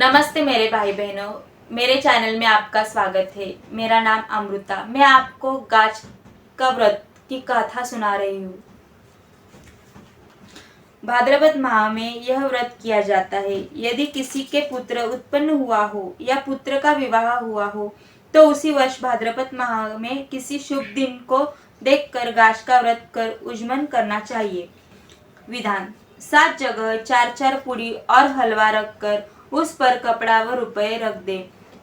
नमस्ते मेरे भाई बहनों, मेरे चैनल में आपका स्वागत है। मेरा नाम अमृता। मैं आपको गाज का व्रत की कथा सुना रही हूँ। भाद्रपद माह में यह व्रत किया जाता है। यदि किसी के पुत्र उत्पन्न हुआ हो या पुत्र का विवाह हुआ हो तो उसी वर्ष भाद्रपद माह में किसी शुभ दिन को देखकर गाज का व्रत कर उज्मन करना चाहिए। विधान: 7 जगह 4-4 पूरी और हलवा रखकर उस पर कपड़ा व रुपए रख दे।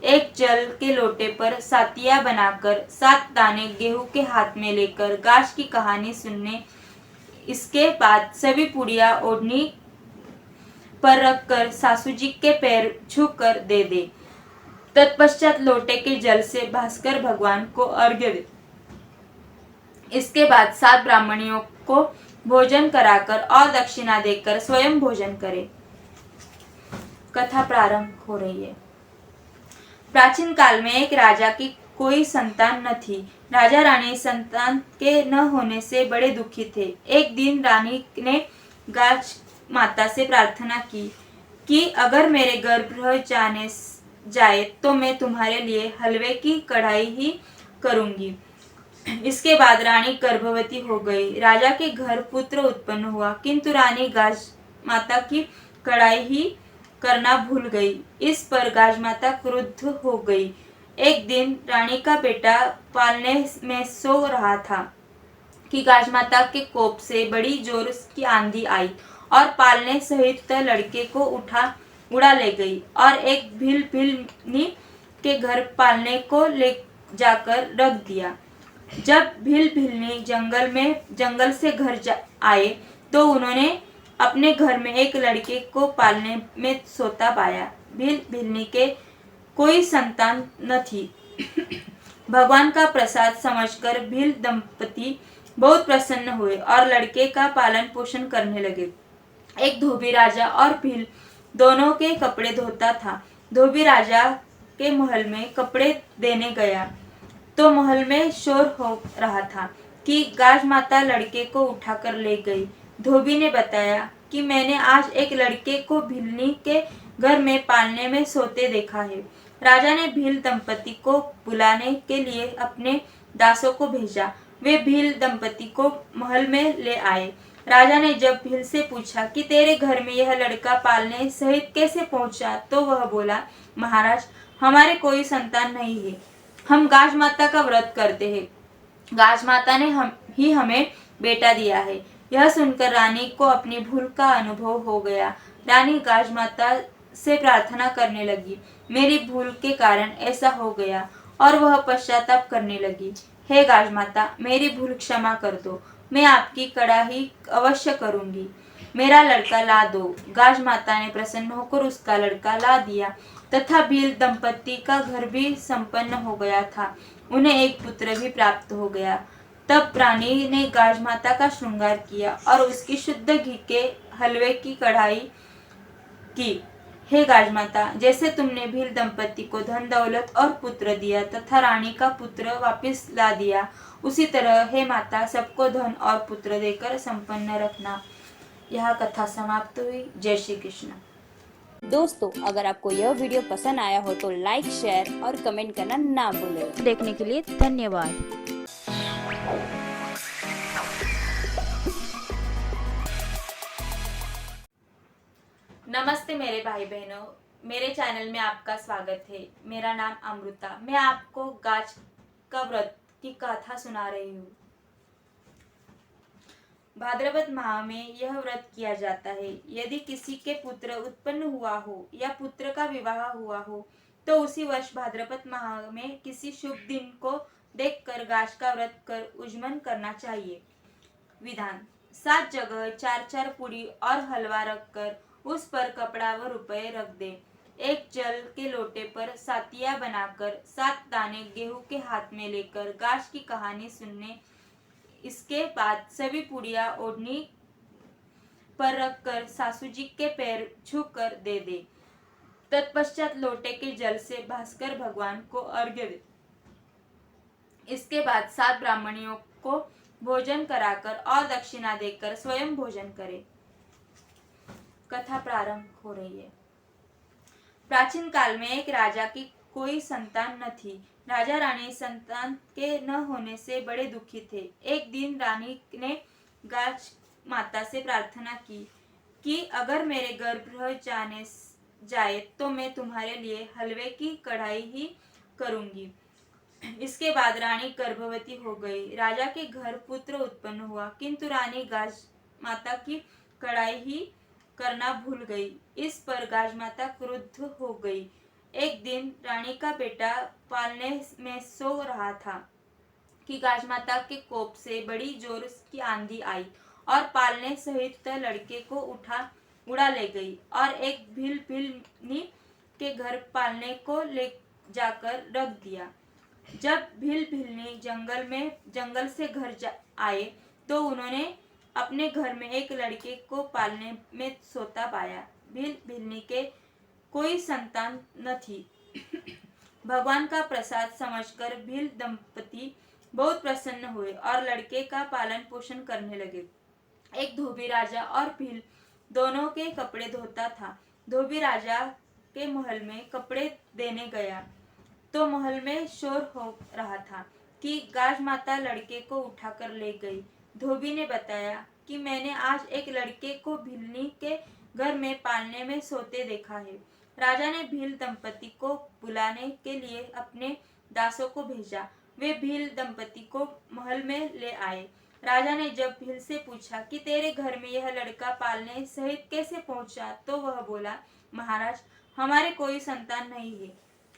एक जल के लोटे पर सातिया बनाकर 7 दाने गेहूं के हाथ में लेकर गाज की कहानी सुनने। इसके बाद सभी पुड़िया ओढ़नी पर रखकर सासू जी के पैर छू कर दे दे। तत्पश्चात लोटे के जल से भास्कर भगवान को अर्घ्य दे। इसके बाद 7 ब्राह्मणियों को भोजन कराकर और दक्षिणा देकर स्वयं भोजन करे। कथा प्रारंभ हो रही है। प्राचीन काल में एक राजा की कोई संतान न थी। राजा रानी संतान के न होने से बड़े दुखी थे। एक दिन रानी ने गाज माता से प्रार्थना की कि अगर मेरे गर्भ जाए तो मैं तुम्हारे लिए हलवे की कढ़ाई ही करूंगी। इसके बाद रानी गर्भवती हो गई। राजा के घर पुत्र उत्पन्न हुआ, किंतु रानी गाज माता की कढ़ाई ही करना भूल गई। इस पर गाज माता क्रुद्ध हो गई। एक दिन रानी का बेटा पालने में सो रहा था कि गाज माता के कोप से बड़ी जोर की आंधी आई और पालने सहित लड़के को उड़ा ले गई और एक भीलनी के घर पालने को ले जाकर रख दिया। जब भीलनी जंगल से घर आए तो उन्होंने अपने घर में एक लड़के को पालने में सोता पाया। भीलनी के कोई संतान न थी। भगवान का प्रसाद समझकर भील दंपति बहुत प्रसन्न हुए और लड़के का पालन पोषण करने लगे। एक धोबी राजा और भील दोनों के कपड़े धोता था। धोबी राजा के महल में कपड़े देने गया तो महल में शोर हो रहा था कि गाज माता लड़के को उठाकर ले गई। धोबी ने बताया कि मैंने आज एक लड़के को भीलनी के घर में पालने में सोते देखा है। राजा ने भील दंपति को बुलाने के लिए अपने दासों को भेजा। वे भील दंपति को महल में ले आए। राजा ने जब भील से पूछा कि तेरे घर में यह लड़का पालने सहित कैसे पहुंचा, तो वह बोला, महाराज, हमारे कोई संतान नहीं है। हम गाज माता का व्रत करते हैं। गाज माता ने हमें बेटा दिया है। यह सुनकर रानी को अपनी भूल का अनुभव हो गया। रानी गाज माता से प्रार्थना करने लगी, मेरी भूल के कारण ऐसा हो गया, और वह पश्चाताप करने लगी। हे गाज माता, मेरी भूल क्षमा कर दो। मैं आपकी कड़ाही अवश्य करूंगी। मेरा लड़का ला दो। गाज माता ने प्रसन्न होकर उसका लड़का ला दिया तथा भील दंपति का घर भी संपन्न हो गया था। उन्हें एक पुत्र भी प्राप्त हो गया। तब रानी ने गाज माता का श्रृंगार किया और उसकी शुद्ध घी के हलवे की कढ़ाई की। हे गाज माता, जैसे तुमने भील दंपति को धन दौलत और पुत्र दिया तथा रानी का पुत्र वापस ला दिया, उसी तरह हे माता सबको धन और पुत्र देकर संपन्न रखना। यह कथा समाप्त हुई। जय श्री कृष्ण। दोस्तों, अगर आपको यह वीडियो पसंद आया हो तो लाइक, शेयर और कमेंट करना ना भूलें। देखने के लिए धन्यवाद। नमस्ते मेरे भाई बहनों, मेरे चैनल में आपका स्वागत है। मेरा नाम अमृता। मैं आपको गाज का व्रत की कथा सुना रही हूँ। भाद्रपद माह में यह व्रत किया जाता है। यदि किसी के पुत्र उत्पन्न हुआ हो या पुत्र का विवाह हुआ हो तो उसी वर्ष भाद्रपद माह में किसी शुभ दिन को देखकर गाज का व्रत कर उज्मन करना चाहिए। विधान: 7 जगह 4-4 पूरी और हलवा रखकर उस पर कपड़ा व रुपए रख दे। एक जल के लोटे पर सातिया बनाकर 7 दाने गेहूं के हाथ में लेकर गाज की कहानी सुनने। इसके बाद सभी पुड़िया ओढ़नी पर रखकर सासू जी के पैर छू कर दे दे। तत्पश्चात लोटे के जल से भास्कर भगवान को अर्घ्य दे। इसके बाद 7 ब्राह्मणियों को भोजन कराकर और दक्षिणा देकर स्वयं भोजन करे। कथा प्रारंभ हो रही है। प्राचीन काल में एक राजा की कोई संतान न थी। राजा रानी संतान के न होने से बड़े दुखी थे। एक दिन रानी ने गाज माता से प्रार्थना की कि अगर मेरे गर्भ जाए तो मैं तुम्हारे लिए हलवे की कढ़ाई ही करूंगी। इसके बाद रानी गर्भवती हो गई। राजा के घर पुत्र उत्पन्न हुआ, किंतु रानी गाज माता की कढ़ाई ही करना भूल गई। इस पर गाज माता क्रुद्ध हो गई। एक दिन रानी का बेटा पालने में सो रहा था कि गाज माता के कोप से बड़ी जोर की आंधी आई और पालने सहित लड़के को उड़ा ले गई और एक भीलनी के घर पालने को ले जाकर रख दिया। जब भीलनी जंगल से घर आए तो उन्होंने अपने घर में एक लड़के को पालने में सोता पाया। भीलनी के कोई संतान न थी। भगवान का प्रसाद समझकर भील दंपति बहुत प्रसन्न हुए और लड़के का पालन पोषण करने लगे। एक धोबी राजा और भील दोनों के कपड़े धोता था। धोबी राजा के महल में कपड़े देने गया तो महल में शोर हो रहा था कि गाज माता लड़के को उठाकर ले गई। धोबी ने बताया कि मैंने आज एक लड़के को भीलनी के घर में पालने में सोते देखा है। राजा ने भील दंपति को बुलाने के लिए अपने दासों को भेजा। वे भील दंपति को महल में ले आए। राजा ने जब भील से पूछा कि तेरे घर में यह लड़का पालने सहित कैसे पहुंचा, तो वह बोला, महाराज, हमारे कोई संतान नहीं है।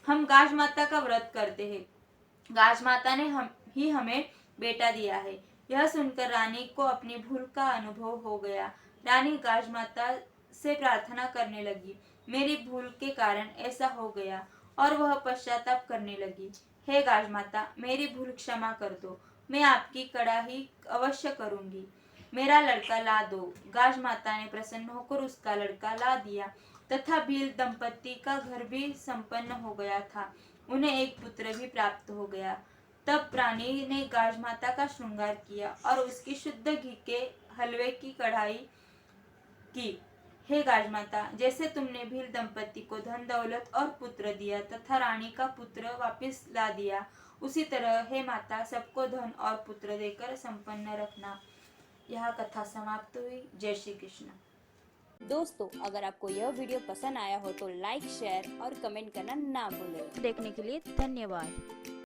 हम गाज माता का व्रत करते हैं। गाज माता ने हमें बेटा दिया है। यह सुनकर रानी को अपनी भूल का अनुभव हो गया। रानी गाज माता से प्रार्थना करने लगी, मेरी भूल के कारण ऐसा हो गया, और वह पश्चाताप करने लगी। हे गाज माता, मेरी भूल क्षमा कर दो। मैं आपकी कड़ाही अवश्य करूंगी। मेरा लड़का ला दो। गाज माता ने प्रसन्न होकर उसका लड़का ला दिया तथा भील दंपति का घर भी संपन्न हो गया था। उन्हें एक पुत्र भी प्राप्त हो गया। तब रानी ने गाज माता का श्रृंगार किया और उसकी शुद्ध घी के हलवे की कढ़ाई की। हे गाज माता, जैसे तुमने भील दंपति को धन दौलत और पुत्र दिया तथा रानी का पुत्र वापस ला दिया, उसी तरह हे माता सबको धन और पुत्र देकर संपन्न रखना। यह कथा समाप्त हुई। जय श्री कृष्ण। दोस्तों, अगर आपको यह वीडियो पसंद आया हो तो लाइक, शेयर और कमेंट करना ना भूलें। देखने के लिए धन्यवाद।